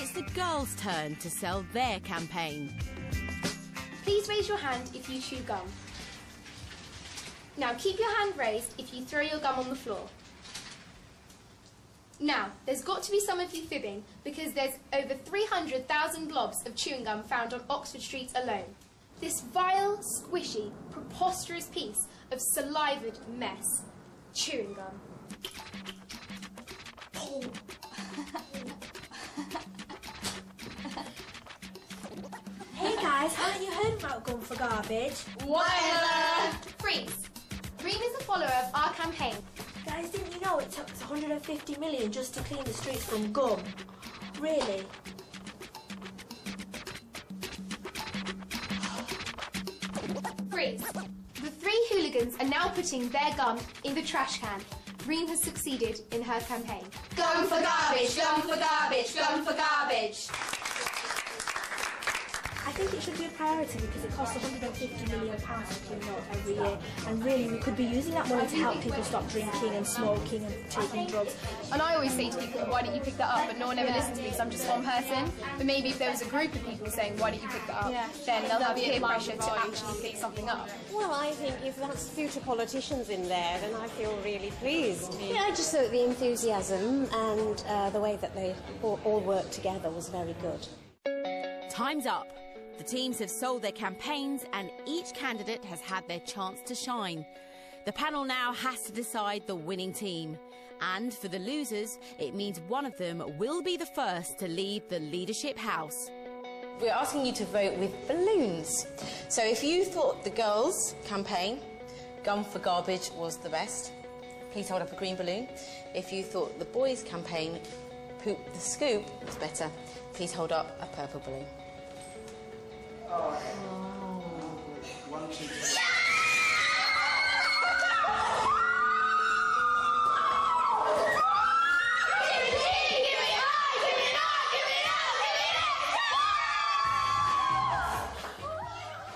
it's the girls' turn to sell their campaign. Please raise your hand if you chew gum. Now keep your hand raised if you throw your gum on the floor. Now, there's got to be some of you fibbing because there's over 300,000 globs of chewing gum found on Oxford Street alone. This vile, squishy, preposterous piece of salivated mess. Chewing gum. Oh. Hey guys, haven't you heard about Gum for Garbage? Whatever! Freeze! Green is a follower of our campaign. Guys, didn't you know it took us 150 million just to clean the streets from gum? Really? Freeze! The 3 hooligans are now putting their gum in the trash can. Green has succeeded in her campaign. Gum for garbage, gum for garbage, gum for garbage. I think it should be a priority because it costs £150 million to clean up every year, and really we could be using that money to help people stop drinking and smoking and taking drugs. And I always say to people, why don't you pick that up? But no one ever listens to me because I'm just one person. But maybe if there was a group of people saying, why don't you pick that up, then they'll have peer pressure to actually pick something up. Well, I think if that's future politicians in there, then I feel really pleased. Yeah, I just thought the enthusiasm and the way that they all worked together was very good. Time's up. The teams have sold their campaigns and each candidate has had their chance to shine. The panel now has to decide the winning team. And for the losers, it means one of them will be the first to leave the leadership house. We're asking you to vote with balloons. So if you thought the girls' campaign, Gum for Garbage, was the best, please hold up a green balloon. If you thought the boys' campaign, Poop the Scoop, was better, please hold up a purple balloon. Oh. 1, 2, 3.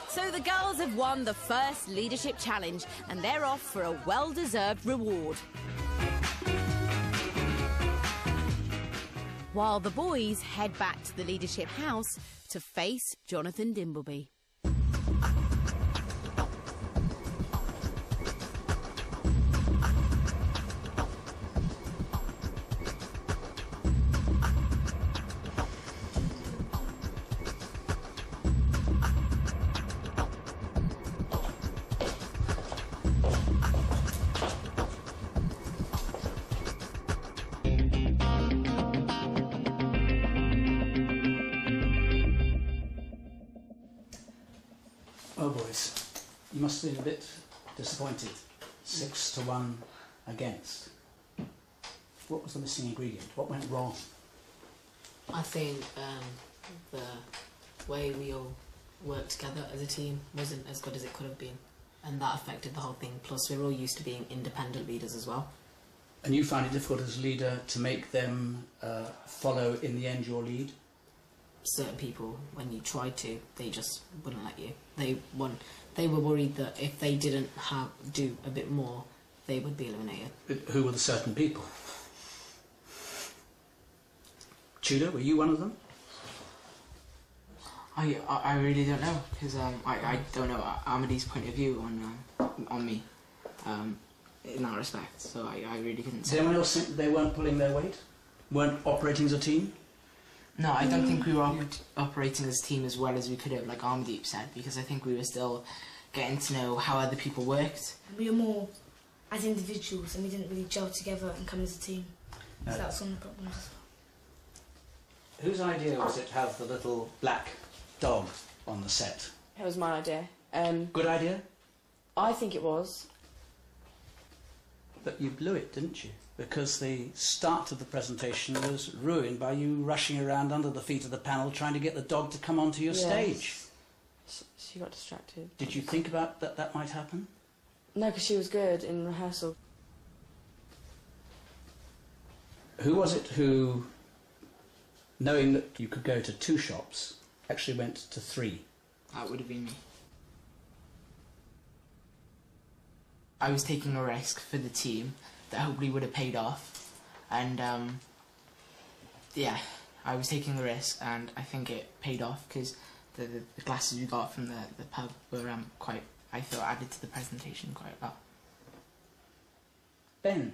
So the girls have won the first leadership challenge and they're off for a well-deserved reward. While the boys head back to the leadership house to face Jonathan Dimbleby. Oh, boys, you must have been a bit disappointed. 6 to 1 against. What was the missing ingredient? What went wrong? I think the way we all worked together as a team wasn't as good as it could have been, and that affected the whole thing. Plus, we're all used to being independent leaders as well. And you found it difficult as leader to make them follow, in the end, your lead? Certain people, when you tried to, they just wouldn't let you. They were worried that if they didn't do a bit more, they would be eliminated. Who were the certain people? Tudor, were you one of them? I really don't know, because I don't know Amadee's point of view on me in that respect, so I really couldn't say. Did anyone else think they weren't pulling their weight? Weren't operating as a team? No, I don't think we were operating as a team as well as we could have, like Amadeep said, because I think we were still getting to know how other people worked. We were more as individuals and we didn't really gel together and come as a team. No. So that's one of the problems as well. Whose idea was it to have the little black dog on the set? It was my idea. Good idea? I think it was. But you blew it, didn't you? Because the start of the presentation was ruined by you rushing around under the feet of the panel trying to get the dog to come onto your stage. She got distracted. Did you think about that might happen? No, because she was good in rehearsal. Who was it who, knowing that you could go to 2 shops, actually went to 3? That would have been me. I was taking a risk for the team that hopefully would have paid off, and yeah, I was taking the risk, and I think it paid off because the glasses we got from the pub were quite, I feel, added to the presentation quite a lot. Ben,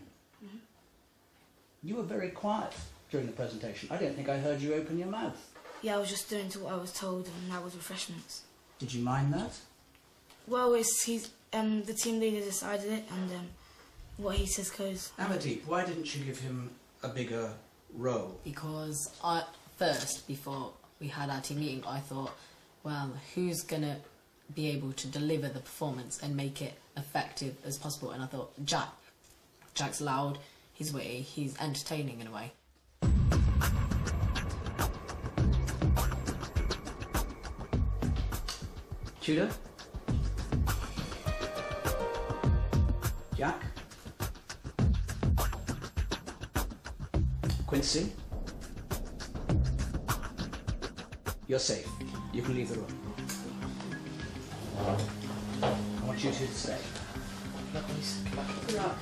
you were very quiet during the presentation. I don't think I heard you open your mouth. Yeah, I was just doing to what I was told, and that was refreshments. Did you mind that? Well, the team leader decided it, and what he says goes. Amadip, why didn't you give him a bigger role? Because first, before we had our team meeting, I thought, well, who's going to be able to deliver the performance and make it effective as possible? And I thought, Jack. Jack's loud, he's witty, he's entertaining in a way. Tudor? Jack? Quincy? You're safe. You can leave the room. I want you two to stay. Good luck.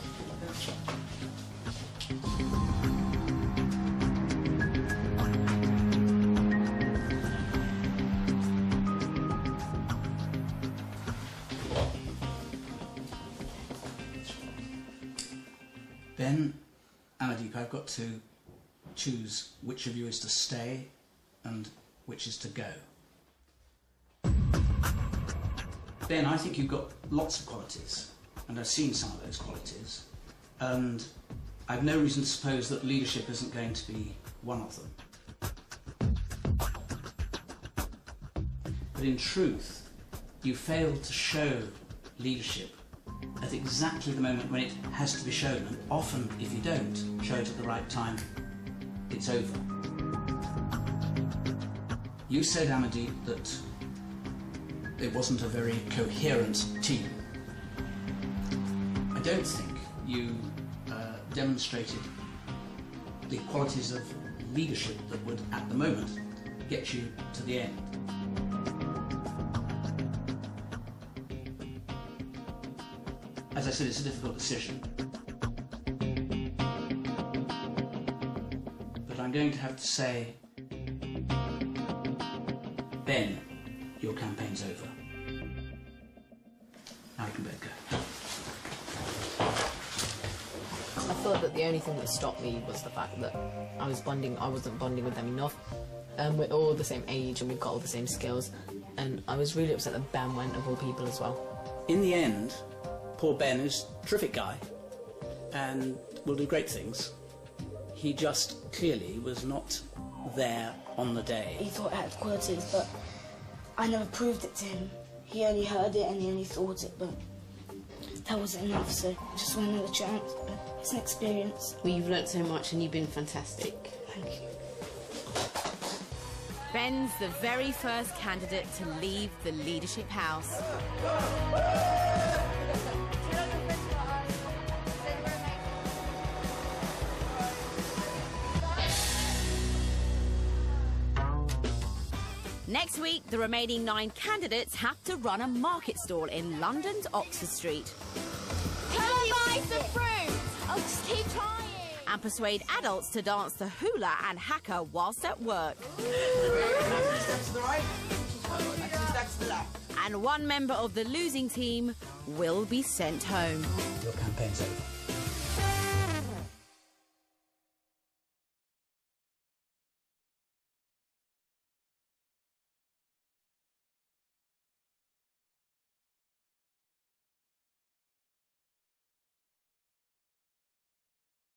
Ben, Amadip, I've got to choose which of you is to stay and which is to go. Ben, I think you've got lots of qualities, and I've seen some of those qualities, and I've no reason to suppose that leadership isn't going to be one of them. But in truth, you failed to show leadership at exactly the moment when it has to be shown, and often, if you don't show it at the right time, it's over. You said, Amadip, that it wasn't a very coherent team. I don't think you demonstrated the qualities of leadership that would, at the moment, get you to the end. As I said, it's a difficult decision. But I'm going to have to say, Ben, your campaign's over. Now you can both go. I thought that the only thing that stopped me was the fact that I wasn't bonding with them enough. We're all the same age and we've got all the same skills, and I was really upset that Ben went, of all people, as well. In the end, poor Ben is a terrific guy and will do great things. He just clearly was not there on the day. He thought it had qualities, but I never proved it to him. He only heard it and he only thought it, but that wasn't enough, so I just want another chance. But it's an experience. Well, you've learnt so much and you've been fantastic. Thank you. Ben's the very first candidate to leave the leadership house. Next week, the remaining 9 candidates have to run a market stall in London's Oxford Street. Can I buy some fruit? I'll just keep trying. And persuade adults to dance the hula and haka whilst at work. Steps to the right, 2 steps to the left. And one member of the losing team will be sent home. Your campaign's over.